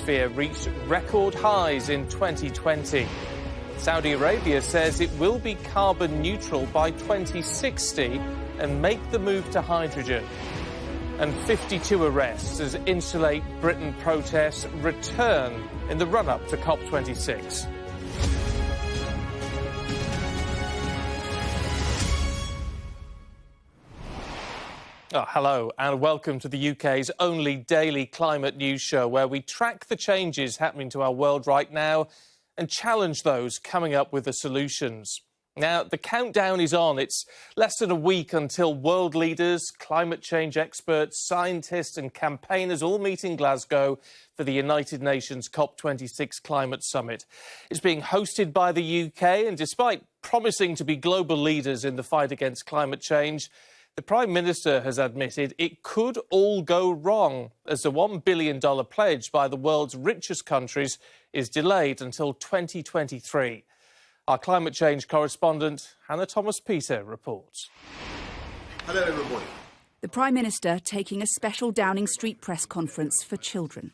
atmosphere reached record highs in 2020. Saudi Arabia says it will be carbon neutral by 2060 and make the move to hydrogen. And 52 arrests as Insulate Britain protests return in the run-up to COP26. Oh, hello and welcome to the UK's only daily climate news show where we track the changes happening to our world right now and challenge those coming up with the solutions. Now, the countdown is on. It's less than a week until world leaders, climate change experts, scientists and campaigners all meet in Glasgow for the United Nations COP26 Climate Summit. It's being hosted by the UK and despite promising to be global leaders in the fight against climate change, the Prime Minister has admitted it could all go wrong as the $1 billion pledge by the world's richest countries is delayed until 2023. Our climate change correspondent, Hannah Thomas-Peter, reports. Hello, everybody. The Prime Minister taking a special Downing Street press conference for children.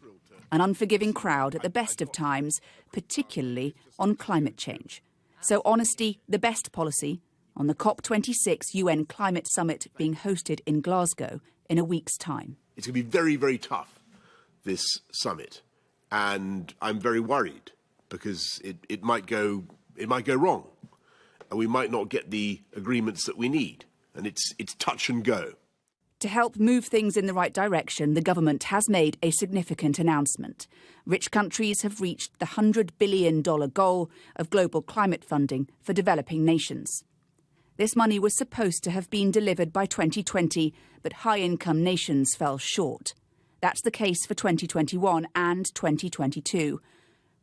An unforgiving crowd at the best of times, particularly on climate change. So honesty, the best policy, on the COP26 UN Climate Summit being hosted in Glasgow in a week's time. It's going to be very, very tough, this summit. And I'm very worried because it might go wrong. And we might not get the agreements that we need. And it's touch and go. To help move things in the right direction, the government has made a significant announcement. Rich countries have reached the $100 billion goal of global climate funding for developing nations. This money was supposed to have been delivered by 2020, but high-income nations fell short. That's the case for 2021 and 2022.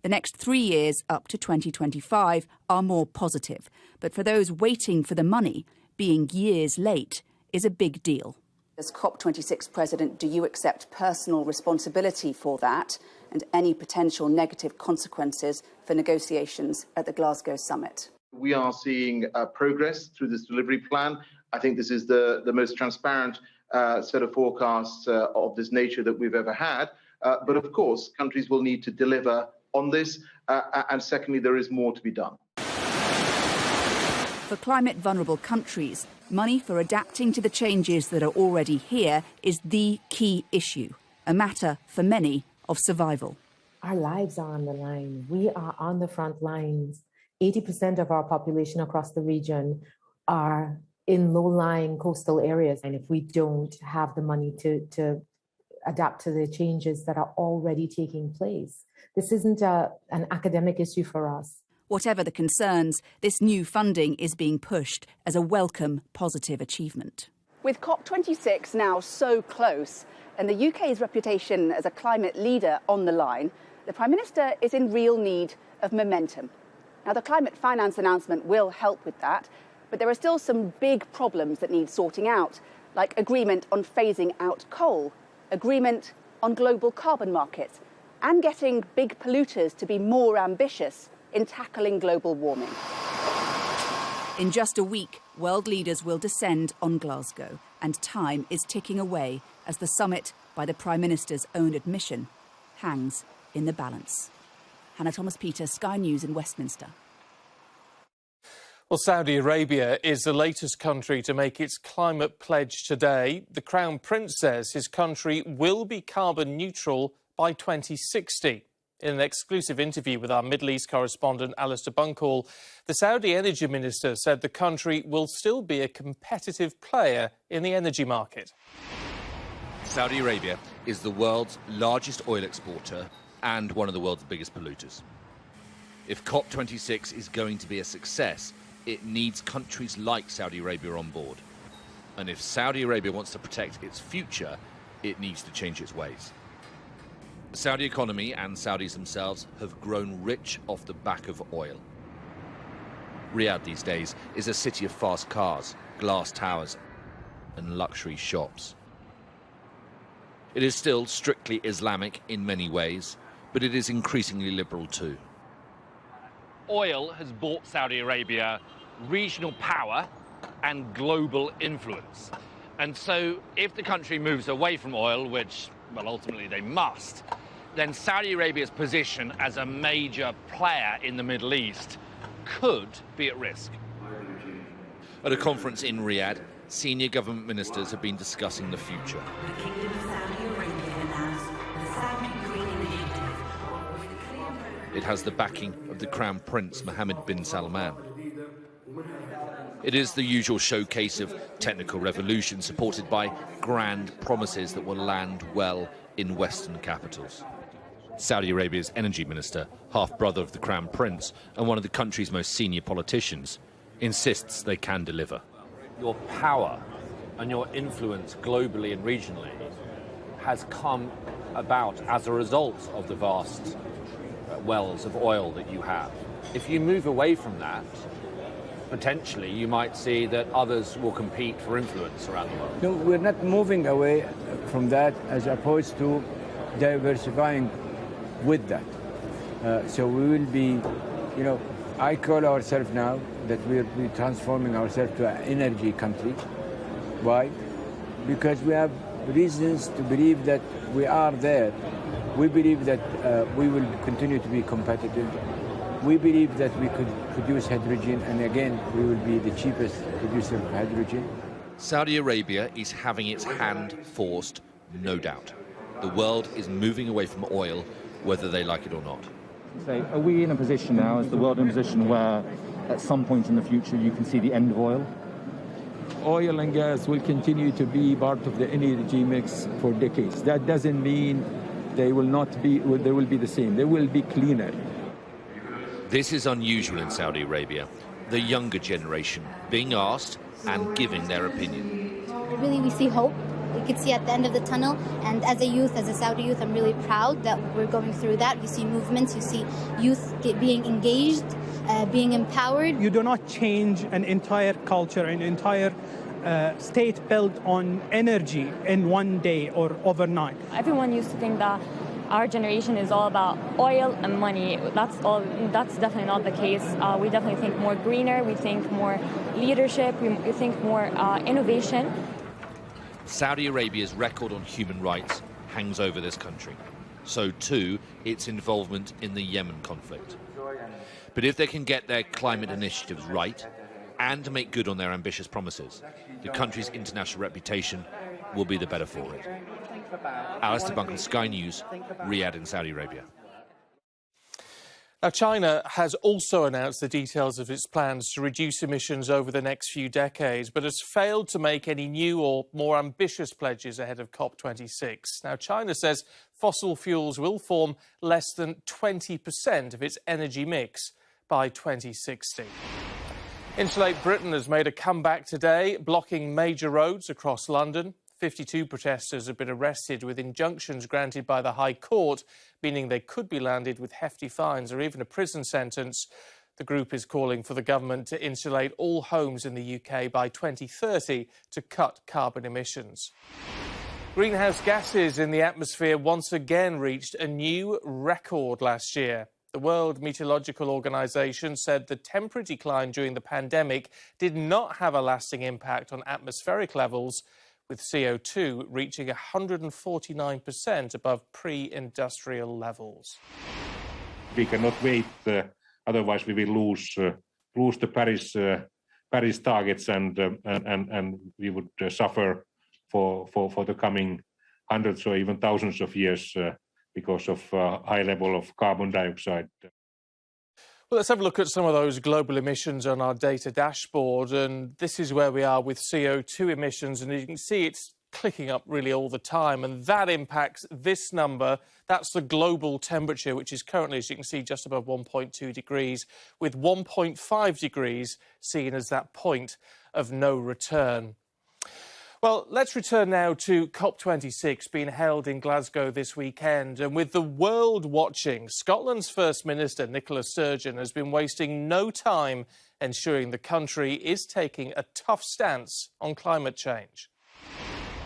The next 3 years, up to 2025, are more positive. But for those waiting for the money, being years late is a big deal. As COP26 President, do you accept personal responsibility for that and any potential negative consequences for negotiations at the Glasgow summit? We are seeing progress through this delivery plan. I think this is the most transparent set of forecasts of this nature that we've ever had. But of course, countries will need to deliver on this. And secondly, there is more to be done. For climate vulnerable countries, money for adapting to the changes that are already here is the key issue, a matter for many of survival. Our lives are on the line. We are on the front lines. 80% of our population across the region are in low-lying coastal areas. And if we don't have the money to adapt to the changes that are already taking place, this isn't an academic issue for us. Whatever the concerns, this new funding is being pushed as a welcome, positive achievement. With COP26 now so close and the UK's reputation as a climate leader on the line, the Prime Minister is in real need of momentum. Now, the climate finance announcement will help with that, but there are still some big problems that need sorting out, like agreement on phasing out coal, agreement on global carbon markets, and getting big polluters to be more ambitious in tackling global warming. In just a week, world leaders will descend on Glasgow, and time is ticking away as the summit, by the Prime Minister's own admission, hangs in the balance. Hannah Thomas-Peter, Sky News in Westminster. Well, Saudi Arabia is the latest country to make its climate pledge today. The Crown Prince says his country will be carbon neutral by 2060. In an exclusive interview with our Middle East correspondent Alistair Bunkall, the Saudi Energy Minister said the country will still be a competitive player in the energy market. Saudi Arabia is the world's largest oil exporter and one of the world's biggest polluters. If COP26 is going to be a success, it needs countries like Saudi Arabia on board. And if Saudi Arabia wants to protect its future, it needs to change its ways. The Saudi economy and Saudis themselves have grown rich off the back of oil. Riyadh these days is a city of fast cars, glass towers and luxury shops. It is still strictly Islamic in many ways, but it is increasingly liberal too. Oil has bought Saudi Arabia regional power and global influence. And so if the country moves away from oil, which, well, ultimately they must, then Saudi Arabia's position as a major player in the Middle East could be at risk. At a conference in Riyadh, senior government ministers have been discussing the future. The Kingdom of Saudi Arabia announced the Saudi Green Initiative. It has the backing of the Crown Prince Mohammed bin Salman. It is the usual showcase of technical revolution supported by grand promises that will land well in Western capitals. Saudi Arabia's energy minister, half-brother of the Crown Prince and one of the country's most senior politicians, insists they can deliver. Your power and your influence globally and regionally has come about as a result of the vast wells of oil that you have. If you move away from that, potentially you might see that others will compete for influence around the world. No, we're not moving away from that as opposed to diversifying with that. So we will be, I call ourselves now that we're transforming ourselves to an energy country. Why? Because we have reasons to believe that we are there. We believe that we will continue to be competitive. We believe that we could produce hydrogen, and again, we will be the cheapest producer of hydrogen. Saudi Arabia is having its hand forced, no doubt. The world is moving away from oil, whether they like it or not. So are we in a position now, is the world in a position where at some point in the future you can see the end of oil? Oil and gas will continue to be part of the energy mix for decades. That doesn't mean they will not be, they will be the same. They will be cleaner. This is unusual in Saudi Arabia. The younger generation being asked and giving their opinion. Really, we see hope. We can see at the end of the tunnel. And as a youth, as a Saudi youth, I'm really proud that we're going through that. You see movements, you see youth being engaged, being empowered. You do not change an entire culture, an entire state built on energy in one day or overnight. Everyone used to think that our generation is all about oil and money. That's definitely not the case. We definitely think more greener, we think more leadership, we think more innovation. Saudi Arabia's record on human rights hangs over this country. So too, its involvement in the Yemen conflict. But if they can get their climate initiatives right and make good on their ambitious promises, the country's international reputation will be the better for it. Alistair Buncan, Sky News, Riyadh in Saudi Arabia. Now, China has also announced the details of its plans to reduce emissions over the next few decades, but has failed to make any new or more ambitious pledges ahead of COP26. Now, China says fossil fuels will form less than 20% of its energy mix by 2060. Insulate Britain has made a comeback today, blocking major roads across London. 52 protesters have been arrested with injunctions granted by the High Court, meaning they could be landed with hefty fines or even a prison sentence. The group is calling for the government to insulate all homes in the UK by 2030 to cut carbon emissions. Greenhouse gases in the atmosphere once again reached a new record last year. The World Meteorological Organization said the temporary decline during the pandemic did not have a lasting impact on atmospheric levels, with CO2 reaching 149% above pre-industrial levels. We cannot wait, otherwise we will lose the Paris targets, and we would suffer for the coming hundreds or even thousands of years because of high level of carbon dioxide. Well, let's have a look at some of those global emissions on our data dashboard, and this is where we are with CO2 emissions, and you can see it's clicking up really all the time, and that impacts this number. That's the global temperature, which is currently, as you can see, just above 1.2 degrees, with 1.5 degrees seen as that point of no return. Well, let's return now to COP26 being held in Glasgow this weekend. And with the world watching, Scotland's First Minister, Nicola Sturgeon, has been wasting no time ensuring the country is taking a tough stance on climate change.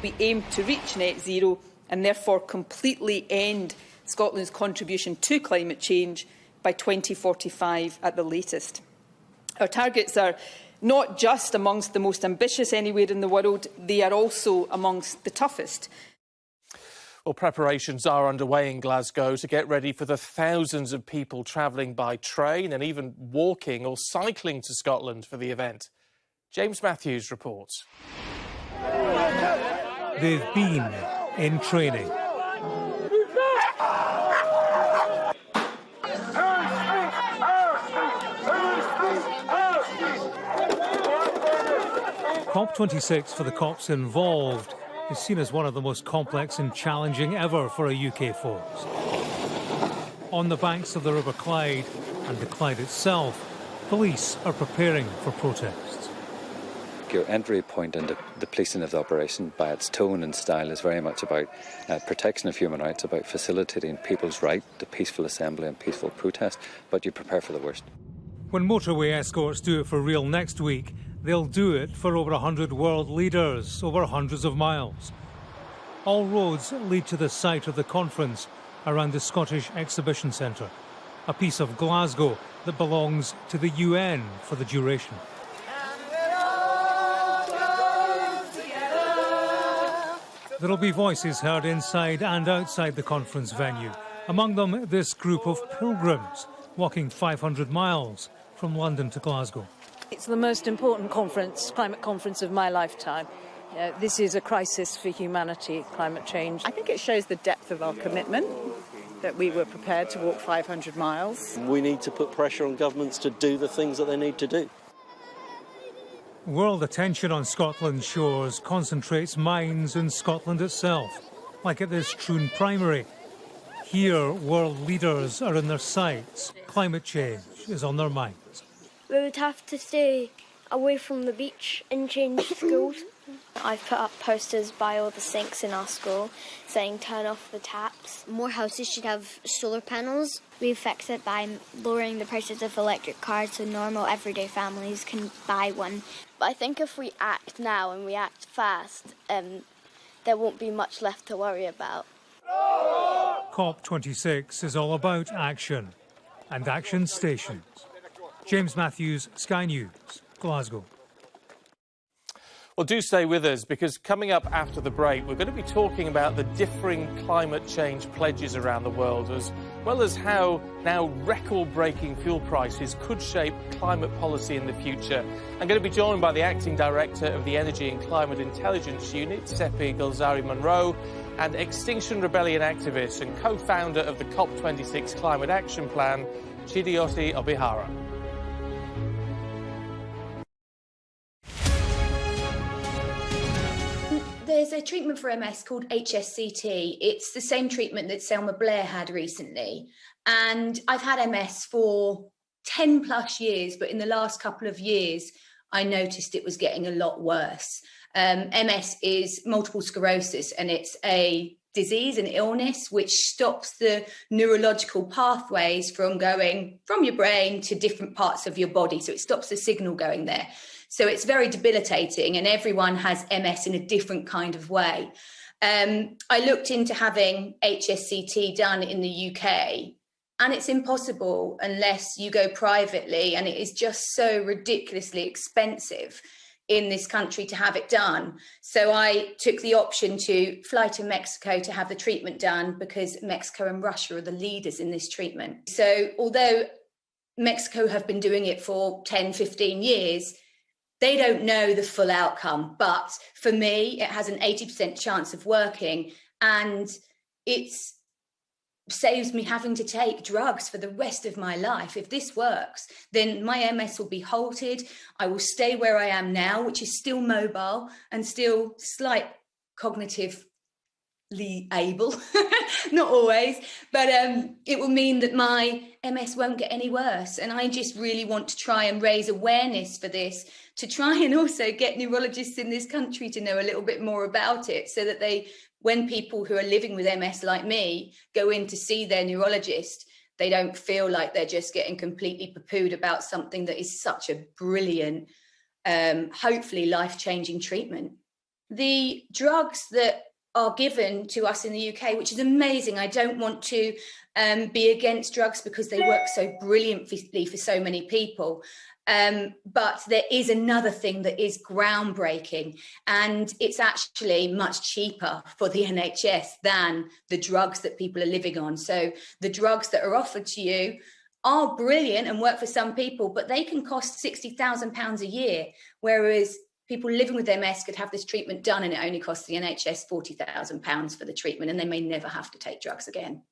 We aim to reach net zero and therefore completely end Scotland's contribution to climate change by 2045 at the latest. Our targets are not just amongst the most ambitious anywhere in the world, they are also amongst the toughest. Well, preparations are underway in Glasgow to get ready for the thousands of people travelling by train and even walking or cycling to Scotland for the event. James Matthews reports. They've been in training. COP26 for the COPs involved is seen as one of the most complex and challenging ever for a UK force. On the banks of the River Clyde and the Clyde itself, police are preparing for protests. Your entry point into the policing of the operation, by its tone and style, is very much about protection of human rights, about facilitating people's right to peaceful assembly and peaceful protest, but you prepare for the worst. When motorway escorts do it for real next week, they'll do it for over 100 world leaders over hundreds of miles. All roads lead to the site of the conference around the Scottish Exhibition Centre, a piece of Glasgow that belongs to the UN for the duration. There'll be voices heard inside and outside the conference venue. Among them, this group of pilgrims walking 500 miles from London to Glasgow. It's the most important conference, climate conference of my lifetime. This is a crisis for humanity, climate change. I think it shows the depth of our commitment, that we were prepared to walk 500 miles. We need to put pressure on governments to do the things that they need to do. World attention on Scotland's shores concentrates minds in Scotland itself, like at this Troon Primary. Here, world leaders are in their sights. Climate change is on their minds. We would have to stay away from the beach and change schools. I've put up posters by all the sinks in our school saying turn off the taps. More houses should have solar panels. We fix it by lowering the prices of electric cars so normal everyday families can buy one. But I think if we act now and we act fast, there won't be much left to worry about. COP26 is all about action and action stations. James Matthews, Sky News, Glasgow. Well, do stay with us, because coming up after the break, we're going to be talking about the differing climate change pledges around the world, as well as how now record-breaking fuel prices could shape climate policy in the future. I'm going to be joined by the Acting Director of the Energy and Climate Intelligence Unit, Seppi Gulzari-Munro, and Extinction Rebellion activist and co-founder of the COP26 Climate Action Plan, Chidioti Obihara. There's a treatment for MS called HSCT. It's the same treatment that Selma Blair had recently. And I've had MS for 10 plus years, but in the last couple of years, I noticed it was getting a lot worse. MS is multiple sclerosis, and it's a disease, an illness, which stops the neurological pathways from going from your brain to different parts of your body. So it stops the signal going there. So it's very debilitating, and everyone has MS in a different kind of way. I looked into having HSCT done in the UK, and it's impossible unless you go privately, and it is just so ridiculously expensive in this country to have it done. So I took the option to fly to Mexico to have the treatment done, because Mexico and Russia are the leaders in this treatment. So although Mexico have been doing it for 10, 15 years, they don't know the full outcome. But for me, it has an 80% chance of working, and it saves me having to take drugs for the rest of my life. If this works, then my MS will be halted. I will stay where I am now, which is still mobile and still slight cognitively able, not always, but it will mean that my MS won't get any worse. And I just really want to try and raise awareness for this, to try and also get neurologists in this country to know a little bit more about it, so that when people who are living with MS like me go in to see their neurologist, they don't feel like they're just getting completely poo-pooed about something that is such a brilliant, hopefully life-changing treatment. The drugs that are given to us in the UK, which is amazing. I don't want to be against drugs because they work so brilliantly for so many people. But there is another thing that is groundbreaking, and it's actually much cheaper for the NHS than the drugs that people are living on. So the drugs that are offered to you are brilliant and work for some people, but they can cost £60,000 a year, whereas people living with MS could have this treatment done and it only costs the NHS £40,000 for the treatment, and they may never have to take drugs again.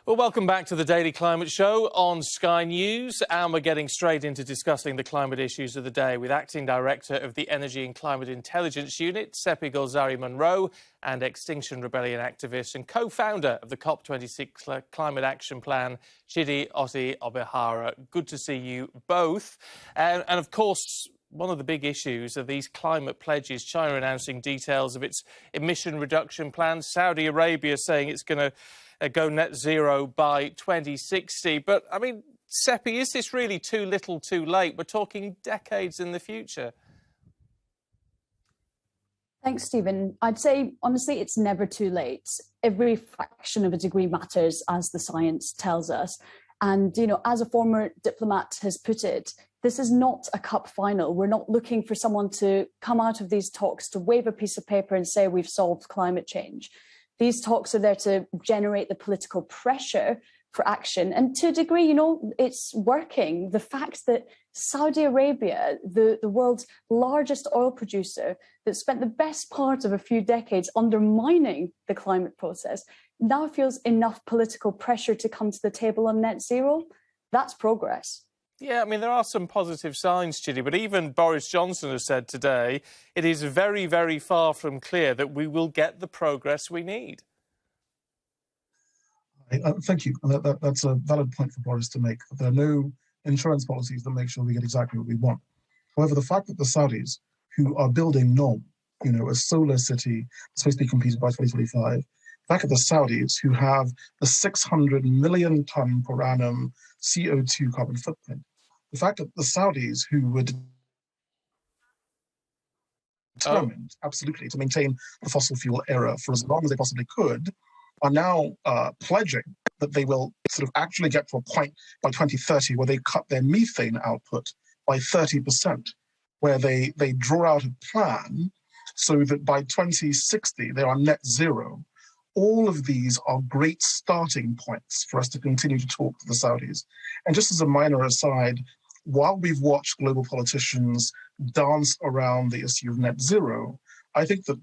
Well, welcome back to the Daily Climate Show on Sky News, and we're getting straight into discussing the climate issues of the day with Acting Director of the Energy and Climate Intelligence Unit, Seppi Golzari-Munro, and Extinction Rebellion activist and co-founder of the COP26 Climate Action Plan, Chidi Oti Obihara. Good to see you both. And of course, one of the big issues are these climate pledges. China announcing details of its emission reduction plans. Saudi Arabia saying it's going to go net zero by 2060. But, I mean, Seppi, is this really too little too late? We're talking decades in the future. Thanks, Stephen. I'd say, honestly, it's never too late. Every fraction of a degree matters, as the science tells us. And, you know, as a former diplomat has put it, this is not a cup final. We're not looking for someone to come out of these talks to wave a piece of paper and say we've solved climate change. These talks are there to generate the political pressure for action. And to a degree, you know, it's working. The fact that Saudi Arabia, the world's largest oil producer, that spent the best part of a few decades undermining the climate process, now feels enough political pressure to come to the table on net zero, that's progress. Yeah, I mean, there are some positive signs, Chidi, but even Boris Johnson has said today it is very, very far from clear that we will get the progress we need. Thank you. That's a valid point for Boris to make. There are no insurance policies that make sure we get exactly what we want. However, the fact that the Saudis, who are building Norm, you know, a solar city supposed to be completed by 2025, the fact that the Saudis, who have a 600 million ton per annum CO2 carbon footprint, the fact that the Saudis, who were determined, absolutely, to maintain the fossil fuel era for as long as they possibly could, are now pledging that they will sort of actually get to a point by 2030 where they cut their methane output by 30%, where they draw out a plan so that by 2060 they are net zero. All of these are great starting points for us to continue to talk to the Saudis. And just as a minor aside, while we've watched global politicians dance around the issue of net zero, I think that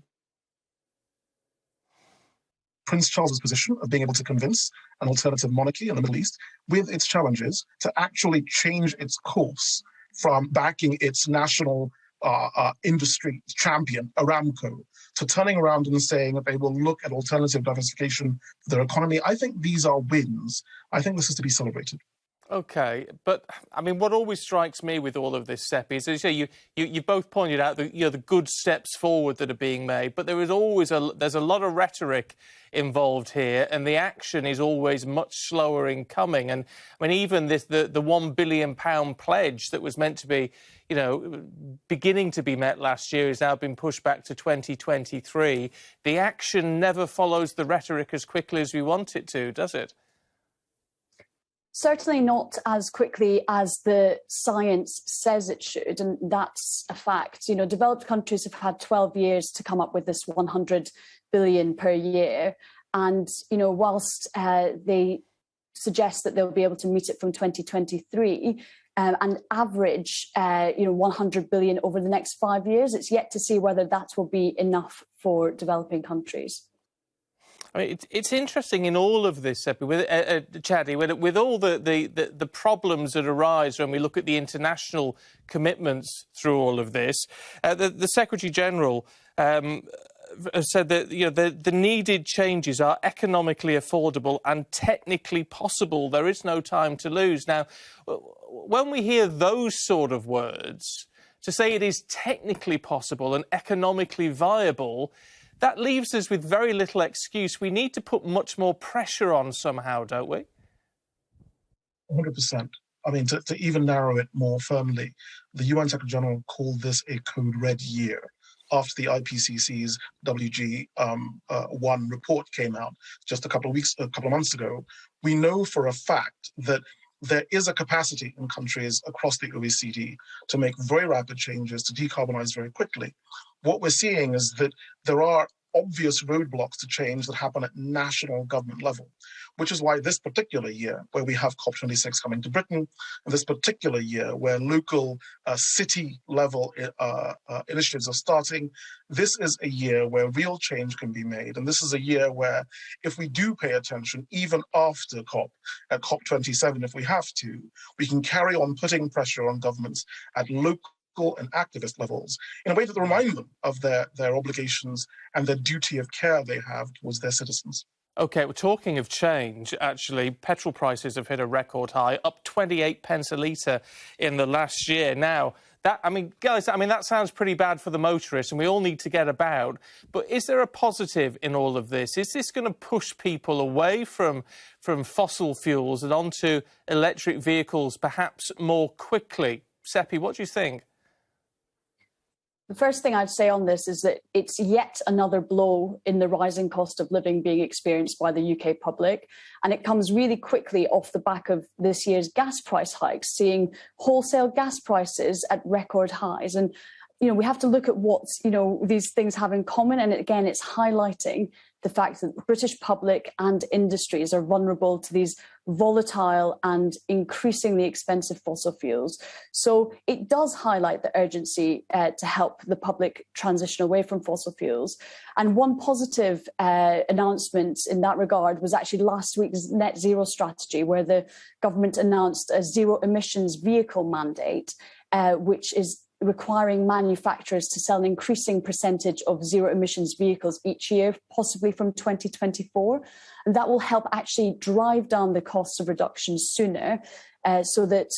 Prince Charles's position of being able to convince an alternative monarchy in the Middle East, with its challenges, to actually change its course from backing its national industry champion, Aramco, to turning around and saying that they will look at alternative diversification for their economy. I think these are wins. I think this is to be celebrated. OK, but, I mean, what always strikes me with all of this, Seppi, is you both pointed out the good steps forward that are being made, but there is always there's a lot of rhetoric involved here, and the action is always much slower in coming. And, I mean, even the £1 billion pledge that was meant to be, you know, beginning to be met last year has now been pushed back to 2023. The action never follows the rhetoric as quickly as we want it to, does it? Certainly not as quickly as the science says it should, and that's a fact. You know, developed countries have had 12 years to come up with this 100 billion per year. And, you know, whilst they suggest that they'll be able to meet it from 2023 and average, 100 billion over the next 5 years, it's yet to see whether that will be enough for developing countries. I mean, it's interesting in all of this, Seppi, with Chadi, with all the problems that arise when we look at the international commitments through all of this. The Secretary General said that the needed changes are economically affordable and technically possible. There is no time to lose. Now, when we hear those sort of words, to say it is technically possible and economically viable, that leaves us with very little excuse. We need to put much more pressure on somehow, don't we? 100%. I mean, to even narrow it more firmly, the UN Secretary General called this a code red year after the IPCC's WG1 report came out just a couple of months ago. We know for a fact that there is a capacity in countries across the OECD to make very rapid changes, to decarbonize very quickly. What we're seeing is that there are obvious roadblocks to change that happen at national government level, which is why this particular year, where we have COP26 coming to Britain, and this particular year where local city-level initiatives are starting, this is a year where real change can be made. And this is a year where, if we do pay attention, even after at COP27, if we have to, we can carry on putting pressure on governments at local and activist levels in a way that remind them of their obligations and the duty of care they have towards their citizens. OK, well, talking of change, actually, petrol prices have hit a record high, up 28 pence a litre in the last year. Now, guys, that sounds pretty bad for the motorists, and we all need to get about. But is there a positive in all of this? Is this going to push people away from fossil fuels and onto electric vehicles perhaps more quickly? Seppi, what do you think? The first thing I'd say on this is that it's yet another blow in the rising cost of living being experienced by the UK public. And it comes really quickly off the back of this year's gas price hikes, seeing wholesale gas prices at record highs. And, we have to look at what, these things have in common. And again, it's highlighting the fact that the British public and industries are vulnerable to these volatile and increasingly expensive fossil fuels. So it does highlight the urgency to help the public transition away from fossil fuels. And one positive announcement in that regard was actually last week's net zero strategy, where the government announced a zero emissions vehicle mandate, which is requiring manufacturers to sell an increasing percentage of zero emissions vehicles each year, possibly from 2024. And that will help actually drive down the costs of reduction sooner so that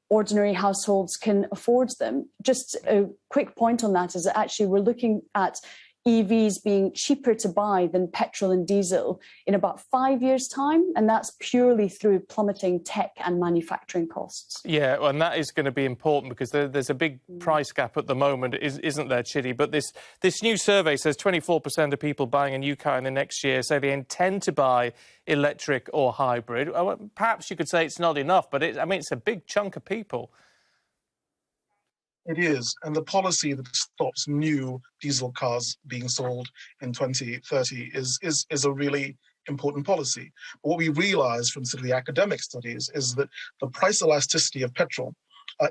ordinary households can afford them. Just a quick point on that is that actually we're looking at EVs being cheaper to buy than petrol and diesel in about 5 years' time, and that's purely through plummeting tech and manufacturing costs. Yeah, well, and that is going to be important because there's a big price gap at the moment, isn't there, Chidi? But this new survey says 24% of people buying a new car in the next year say they intend to buy electric or hybrid. Perhaps you could say it's not enough, but it's a big chunk of people. It is, and the policy that stops new diesel cars being sold in 2030 is a really important policy. But what we realise from sort of the academic studies is that the price elasticity of petrol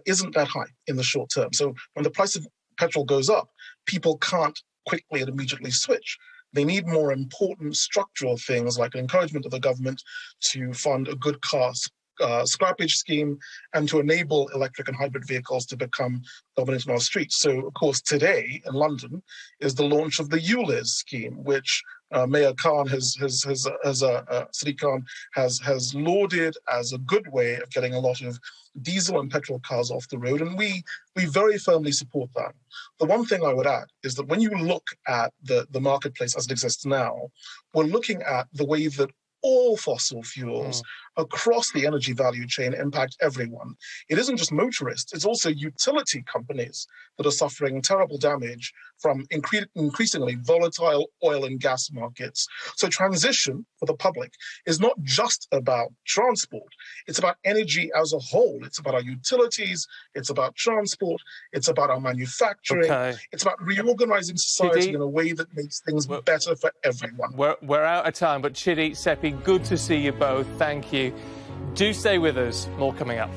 isn't that high in the short term. So when the price of petrol goes up, people can't quickly and immediately switch. They need more important structural things like an encouragement of the government to fund a good car scrappage scheme and to enable electric and hybrid vehicles to become dominant on our streets. So, of course, today in London is the launch of the ULEZ scheme, which Mayor Khan Sadiq Khan has lauded as a good way of getting a lot of diesel and petrol cars off the road, and we very firmly support that. The one thing I would add is that when you look at the marketplace as it exists now, we're looking at the way that all fossil fuels across the energy value chain impact everyone. It isn't just motorists, it's also utility companies that are suffering terrible damage from increasingly volatile oil and gas markets. So transition for the public is not just about transport, it's about energy as a whole. It's about our utilities, it's about transport, it's about our manufacturing, it's about reorganizing society in a way that makes things better for everyone. We're out of time, but Chidi, Seppi, good to see you both. Thank you. Do stay with us. More coming up.